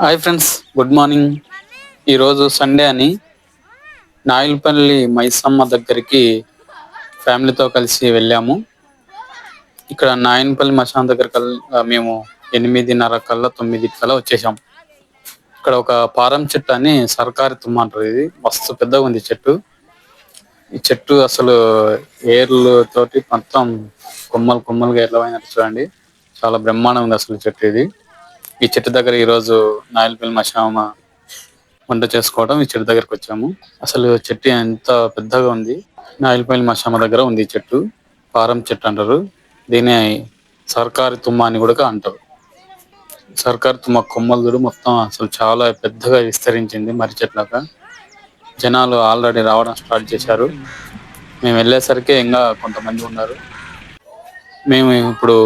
Hi friends, good morning. ఈరోజు Sunday అని నాయులపల్లి మైసమ్మ దగ్గరికి ఫ్యామిలీతో కలిసి వెళ్ళాము. ఇక్కడ నాయనపల్లి మశాన్ దగ్గర మేము 8:30 9 కల్లా వచ్చేసాం. ఇక్కడ ఒక పారం చెట్టు అని సర్కారీ తుమ్మ అంటారు. ఇది మస్తు పెద్దగా ఉంది చెట్టు. ఈ చెట్టు అసలు ఏర్లు తోటి మొత్తం కొమ్మలు కొమ్మలుగా ఎర్లమైనట్టు చూడండి. చాలా బ్రహ్మాండంగా ఉంది అసలు చెట్టు ఇది. ఈ చెట్టు దగ్గర ఈ రోజు నాయలపల్లి మశామ వంట చేసుకోవడం ఈ చెట్టు దగ్గరకు వచ్చాము. అసలు చెట్టు ఎంత పెద్దగా ఉంది. నాయలపల్లి మశామ దగ్గర ఉంది ఈ చెట్టు. పారం చెట్టు అంటారు. దీని సర్కారీ తుమ్మ అని కూడా అంటారు. సర్కారీ తుమ్మ కొమ్మలు చూడు మొత్తం అసలు చాలా పెద్దగా విస్తరించింది. మర్రి చెట్లాగా జనాలు ఆల్రెడీ రావడం స్టార్ట్ చేశారు. మేము వెళ్ళేసరికి ఇంకా కొంతమంది ఉన్నారు. మేము ఇప్పుడు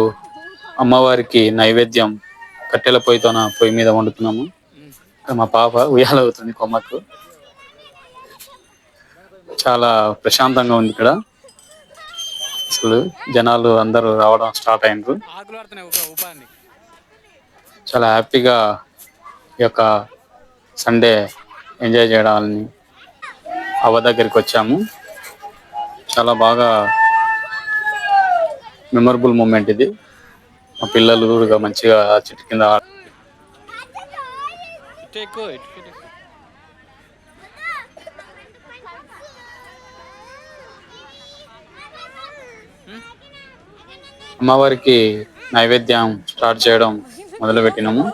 అమ్మవారికి నైవేద్యం కట్టెల పొయ్యి మీద వండుతున్నాము. మా పాప ఉయ్యాల అవుతుంది కొమ్మకు. చాలా ప్రశాంతంగా ఉంది ఇక్కడ. అసలు జనాలు అందరూ రావడం స్టార్ట్ అయినారు. చాలా హ్యాపీగా ఈ యొక్క సండే ఎంజాయ్ చేయడాలని అవ్వ దగ్గరికి వచ్చాము. చాలా బాగా మెమరబుల్ మూమెంట్ ఇది. మా పిల్లలు కూడా మంచిగా చెట్టు కింద అమ్మవారికి నైవేద్యం స్టార్ట్ చేయడం మొదలు పెట్టినాము.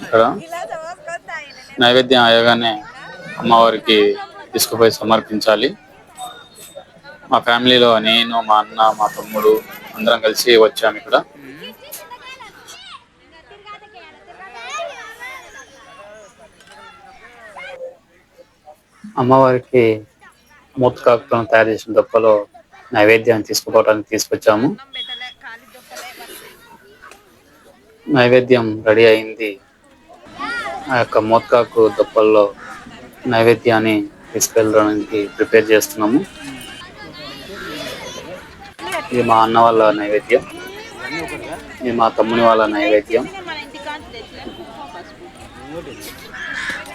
ఇక్కడ నైవేద్యం అయ్యగానే అమ్మవారికి తీసుకుపోయి సమర్పించాలి. మా ఫ్యామిలీలో నేను, మా అన్న, మా తమ్ముడు అందరం కలిసి వచ్చాము. ఇక్కడ అమ్మవారికి మూతకాకుతో తయారు చేసిన దొప్పలో నైవేద్యాన్ని తీసుకుపోవడానికి తీసుకొచ్చాము. నైవేద్యం రెడీ అయింది. ఆ యొక్క మోత్కాకు దొప్పల్లో నైవేద్యాన్ని తీసుకెళ్ళడానికి ప్రిపేర్ చేస్తున్నాము. ఇది మా అన్న వాళ్ళ నైవేద్యం, ఇది మా తమ్ముని వాళ్ళ నైవేద్యం.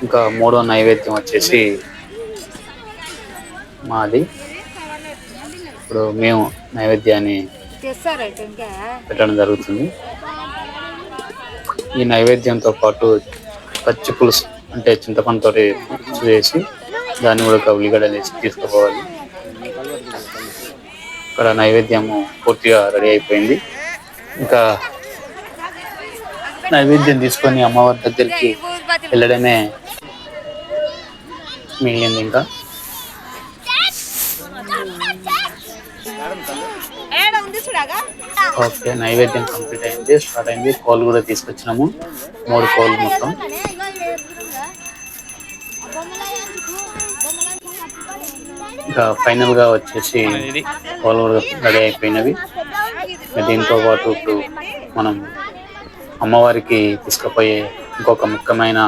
ఇంకా మూడో నైవేద్యం వచ్చేసి మాది. ఇప్పుడు మేము నైవేద్యాన్ని పెట్టడం జరుగుతుంది. ఈ నైవేద్యంతో పాటు పచ్చి పులుసు అంటే చింతపండుతో పులుసు చేసి దాన్ని కూడా ఒక ఉల్లిగడ్డ వేసి తీసుకుపోవాలి. ఇక్కడ నైవేద్యము పూర్తిగా రెడీ అయిపోయింది. ఇంకా నైవేద్యం తీసుకొని అమ్మవారి దగ్గరికి వెళ్ళడమే మిగిలింది. ఇంకా ఓకే, నైవేద్యం కంప్లీట్ అయింది, స్టార్ట్ అయింది. కోళ్ళు కూడా తీసుకొచ్చినాము, 3 కోళ్ళు మొత్తం. ఇంకా ఫైనల్ గా వచ్చేసి కోళ్ళు కూడా రెడీ అయిపోయినవి. దీంతో పాటు ఇప్పుడు మనం అమ్మవారికి తీసుకుపోయే ఇంకొక ముఖ్యమైన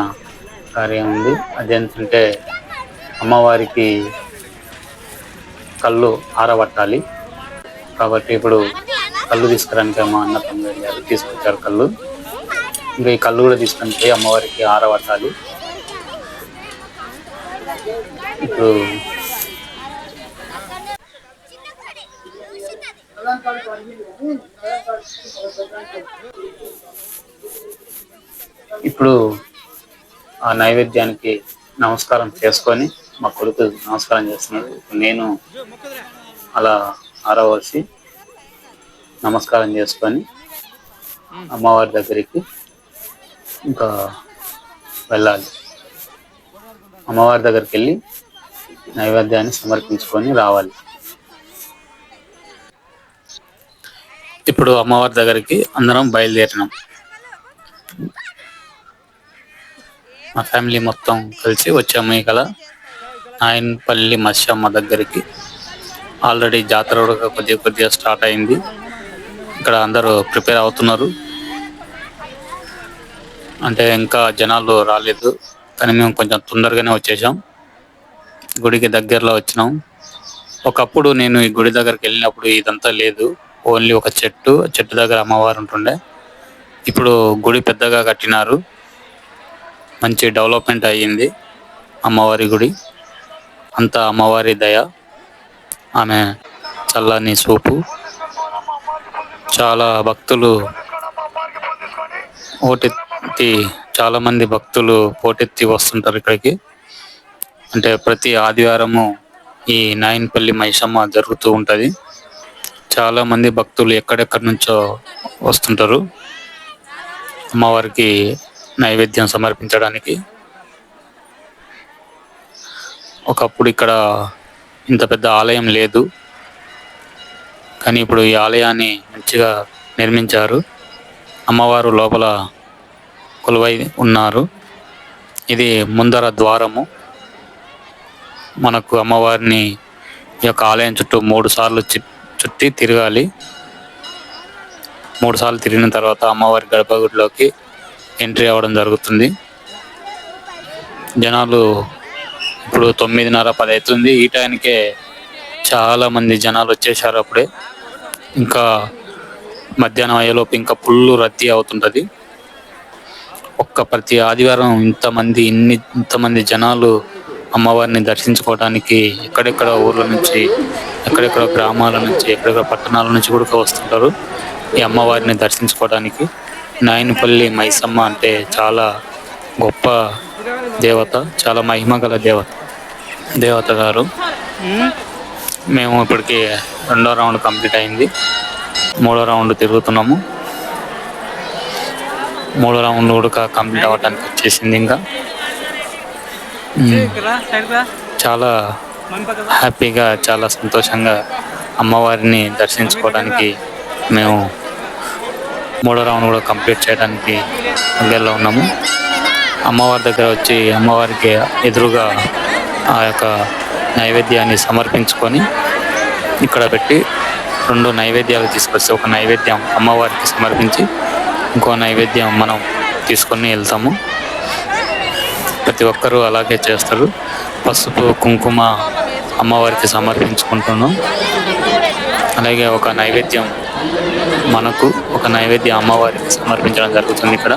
కార్యం ఉంది. అదేంటంటే అమ్మవారికి కళ్ళు ఆరబట్టాలి. కాబట్టి ఇప్పుడు కళ్ళు తీసుకురానికి మా అన్న తమ్ముడు తీసుకొచ్చారు కళ్ళు. ఇంకా ఈ కళ్ళు కూడా తీసుకొని పోయి అమ్మవారికి ఆరబట్టాలి. ఇప్పుడు ఇప్పుడు ఆ నైవేద్యానికి నమస్కారం చేసుకొని మా కొడుకు నమస్కారం చేస్తున్నాడు. నేను అలా ఆరవసి నమస్కారం చేసుకొని అమ్మవారి దగ్గరికి ఇంకా వెళ్ళాలి. అమ్మవారి దగ్గరికి వెళ్ళి నైవేద్యాన్ని సమర్పించుకొని రావాలి. ఇప్పుడు అమ్మవారి దగ్గరికి అందరం బయలుదేరినాం. మా ఫ్యామిలీ మొత్తం కలిసి వచ్చాము. ఇక్కడ నాయనపల్లి మశామ దగ్గరికి ఆల్రెడీ జాతర కూడా కొద్దిగా స్టార్ట్ అయింది. ఇక్కడ అందరూ ప్రిపేర్ అవుతున్నారు. అంటే ఇంకా జనాలు రాలేదు, కానీ మేము కొంచెం తొందరగానే వచ్చేసాం. గుడికి దగ్గరలో వచ్చినాం. ఒకప్పుడు నేను ఈ గుడి దగ్గరికి వెళ్ళినప్పుడు ఇదంతా లేదు, ఓన్లీ ఒక చెట్టు దగ్గర అమ్మవారు ఉంటుండే. ఇప్పుడు గుడి పెద్దగా కట్టినారు. మంచి డెవలప్మెంట్ అయ్యింది అమ్మవారి గుడి. అంతా అమ్మవారి దయ, ఆమె చల్లని చూపు. చాలా భక్తులు పోటెత్తి చాలామంది భక్తులు పోటెత్తి వస్తుంటారు ఇక్కడికి. అంటే ప్రతి ఆదివారము ఈ నాయనపల్లి మైసమ్మ జరుగుతూ ఉంటుంది. చాలామంది భక్తులు ఎక్కడెక్కడి నుంచో వస్తుంటారు అమ్మవారికి నైవేద్యం సమర్పించడానికి. ఒకప్పుడు ఇక్కడ ఇంత పెద్ద ఆలయం లేదు, కానీ ఇప్పుడు ఈ ఆలయాన్ని మంచిగా నిర్మించారు. అమ్మవారు లోపల కొలువై ఉన్నారు. ఇది ముందర ద్వారము. మనకు అమ్మవారిని ఈ యొక్క ఆలయం చుట్టూ 3 సార్లు చుట్టి తిరగాలి. 3 సార్లు తిరిగిన తర్వాత అమ్మవారి గర్భగుడిలోకి ఎంట్రీ అవ్వడం జరుగుతుంది. జనాలు ఇప్పుడు 9:30, 10 అవుతుంది. ఈ టైంకే చాలా మంది జనాలు వచ్చేసారు అప్పుడే. ఇంకా మధ్యాహ్నం అయ్యేలోపు ఇంకా ఫుల్ రద్దీ అవుతుంటుంది. ప్రతి ఆదివారం ఇంతమంది జనాలు అమ్మవారిని దర్శించుకోవడానికి ఎక్కడెక్కడ ఊర్ల నుంచి, ఎక్కడెక్కడ గ్రామాల నుంచి, ఎక్కడెక్కడ పట్టణాల నుంచి కూడా వస్తుంటారు ఈ అమ్మవారిని దర్శించుకోవడానికి. నాయనపల్లి మైసమ్మ అంటే చాలా గొప్ప దేవత, చాలా మహిమ గల దేవత గారు. మేము ఇప్పటికి 2వ రౌండ్ కంప్లీట్ అయింది. 3వ రౌండ్ తిరుగుతున్నాము. 3వ రౌండ్ కూడా కంప్లీట్ అవ్వడానికి వచ్చేసింది. ఇంకా చాలా హ్యాపీగా, చాలా సంతోషంగా అమ్మవారిని దర్శించుకోవడానికి మేము 3వ రౌండ్ కూడా కంప్లీట్ చేయడానికి దగ్గరలో ఉన్నాము. అమ్మవారి దగ్గర వచ్చి అమ్మవారికి ఎదురుగా ఆ యొక్క నైవేద్యాన్ని సమర్పించుకొని ఇక్కడ పెట్టి 2 నైవేద్యాలు తీసుకొచ్చి, ఒక నైవేద్యం అమ్మవారికి సమర్పించి ఇంకో నైవేద్యం మనం తీసుకొని వెళ్తాము. ప్రతి ఒక్కరూ అలాగే చేస్తారు. పసుపు, కుంకుమ అమ్మవారికి సమర్పించుకుంటున్నాం. అలాగే ఒక నైవేద్యం మనకు, ఒక నైవేద్యం అమ్మవారికి సమర్పించడం జరుగుతుంది ఇక్కడ.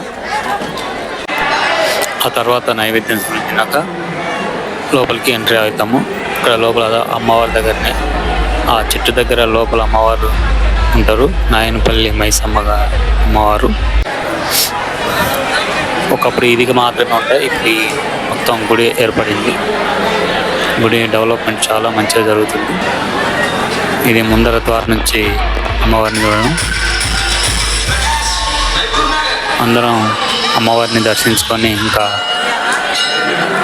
ఆ తర్వాత నైవేద్యం సమర్పించాక లోపలికి ఎంట్రీ అవుతాము. ఇక్కడ లోపల అమ్మవారి దగ్గరనే, ఆ చెట్టు దగ్గర లోపల అమ్మవారు ఉంటారు. నాయనపల్లి మైసమ్మ అమ్మవారు. ఒకప్పుడు ఇది మాత్రమే ఉంటాయి, ఇప్పుడు మొత్తం గుడి ఏర్పడింది. గుడి డెవలప్మెంట్ చాలా మంచిగా జరుగుతుంది. ఇది ముందర ద్వారం నుంచి అమ్మవారిని చూడడం. అందరం అమ్మవారిని దర్శించుకొని ఇంకా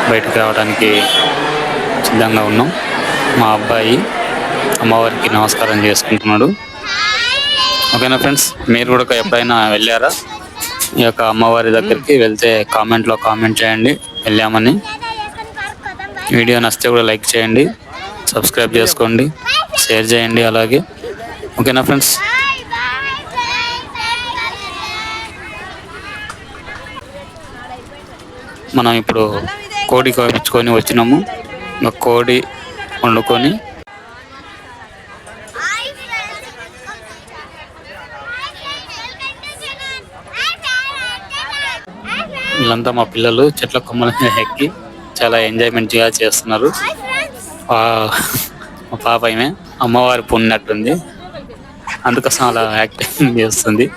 బయటకు రావడానికి సిద్ధంగా ఉన్నాం. మా అబ్బాయి అమ్మవారికి నమస్కారం చేసుకుంటున్నాడు. ఓకేనా ఫ్రెండ్స్, మీరు కూడా ఎప్పుడైనా వెళ్ళారా ఈ యొక్క అమ్మవారి దగ్గరికి? వెళ్తే కామెంట్లో కామెంట్ చేయండి వెళ్ళామని. వీడియో నచ్చితే కూడా లైక్ చేయండి, సబ్స్క్రైబ్ చేసుకోండి, షేర్ చేయండి అలాగే. ఓకేనా ఫ్రెండ్స్, మనం ఇప్పుడు కోడి కోపించుకొని వచ్చినాము. కోడి వండుకొని వీళ్ళంతా మా పిల్లలు చెట్ల కొమ్మల మీద ఎక్కి చాలా ఎంజాయ్మెంట్గా చేస్తున్నారు. మా పాప ఏమే అమ్మవారి పొన్నట్టుంది, అందుకోసం అలా యాక్టింగ్ చేస్తుంది.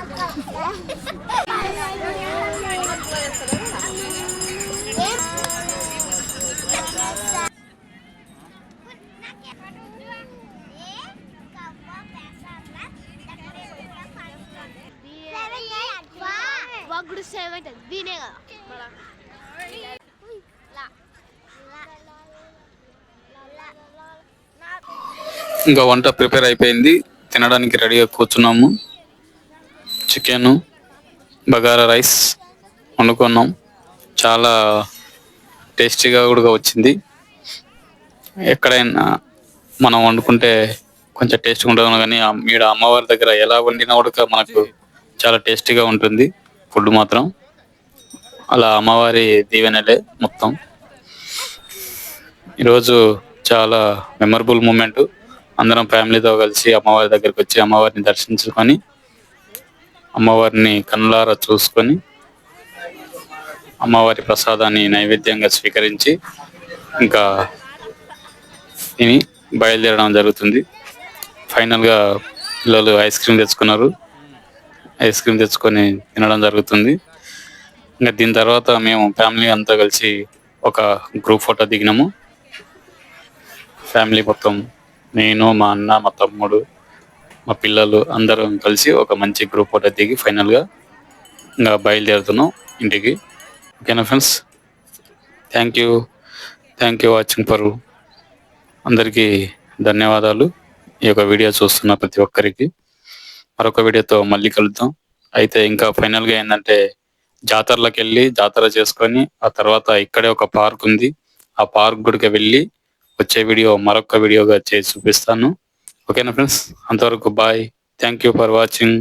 ఇంకా వంట ప్రిపేర్ అయిపోయింది, తినడానికి రెడీగా కూర్చున్నాము. చికెన్, బగారా రైస్ వండుకున్నాం. చాలా టేస్టీగా కూడా వచ్చింది. ఎక్కడైనా మనం వండుకుంటే కొంచెం టేస్ట్గా ఉంటుంది, కానీ ఈడ అమ్మవారి దగ్గర ఎలా వండినా కూడా మనకు చాలా టేస్టీగా ఉంటుంది ఫుడ్ మాత్రం. అలా అమ్మవారి దీవెనలే మొత్తం. ఈరోజు చాలా మెమరబుల్ మూమెంట్. అందరం ఫ్యామిలీతో కలిసి అమ్మవారి దగ్గరికి వచ్చి అమ్మవారిని దర్శించుకొని, అమ్మవారిని కన్నులారా చూసుకొని అమ్మవారి ప్రసాదాన్ని నైవేద్యంగా స్వీకరించి ఇంకా తిని బయలుదేరడం జరుగుతుంది. ఫైనల్గా పిల్లలు ఐస్ క్రీమ్ తెచ్చుకున్నారు. ఐస్ క్రీమ్ తెచ్చుకొని తినడం జరుగుతుంది. ఇంకా దీని తర్వాత మేము ఫ్యామిలీ అంతా కలిసి ఒక గ్రూప్ ఫోటో దిగినాము. ఫ్యామిలీ మొత్తం, నేను, మా అన్న, మా తమ్ముడు, మా పిల్లలు అందరం కలిసి ఒక మంచి గ్రూప్ ఫోటో దిగి ఫైనల్గా ఇంకా బయలుదేరుతున్నాం ఇంటికి. ఓకేనా friends, thank you watching for. అందరికీ ధన్యవాదాలు. ఈ యొక్క వీడియో చూస్తున్న ప్రతి ఒక్కరికి. మరొక వీడియోతో మళ్ళీ కలుద్దాం. అయితే ఇంకా ఫైనల్గా ఏంటంటే జాతరలకు వెళ్ళి జాతర చేసుకొని ఆ తర్వాత ఇక్కడే ఒక పార్క్ ఉంది, ఆ పార్క్ గుడికి వెళ్ళి వచ్చే వీడియో మరొక వీడియోగా చేసి చూపిస్తాను. ఓకేనా ఫ్రెండ్స్, అంతవరకు bye. Thank you for watching.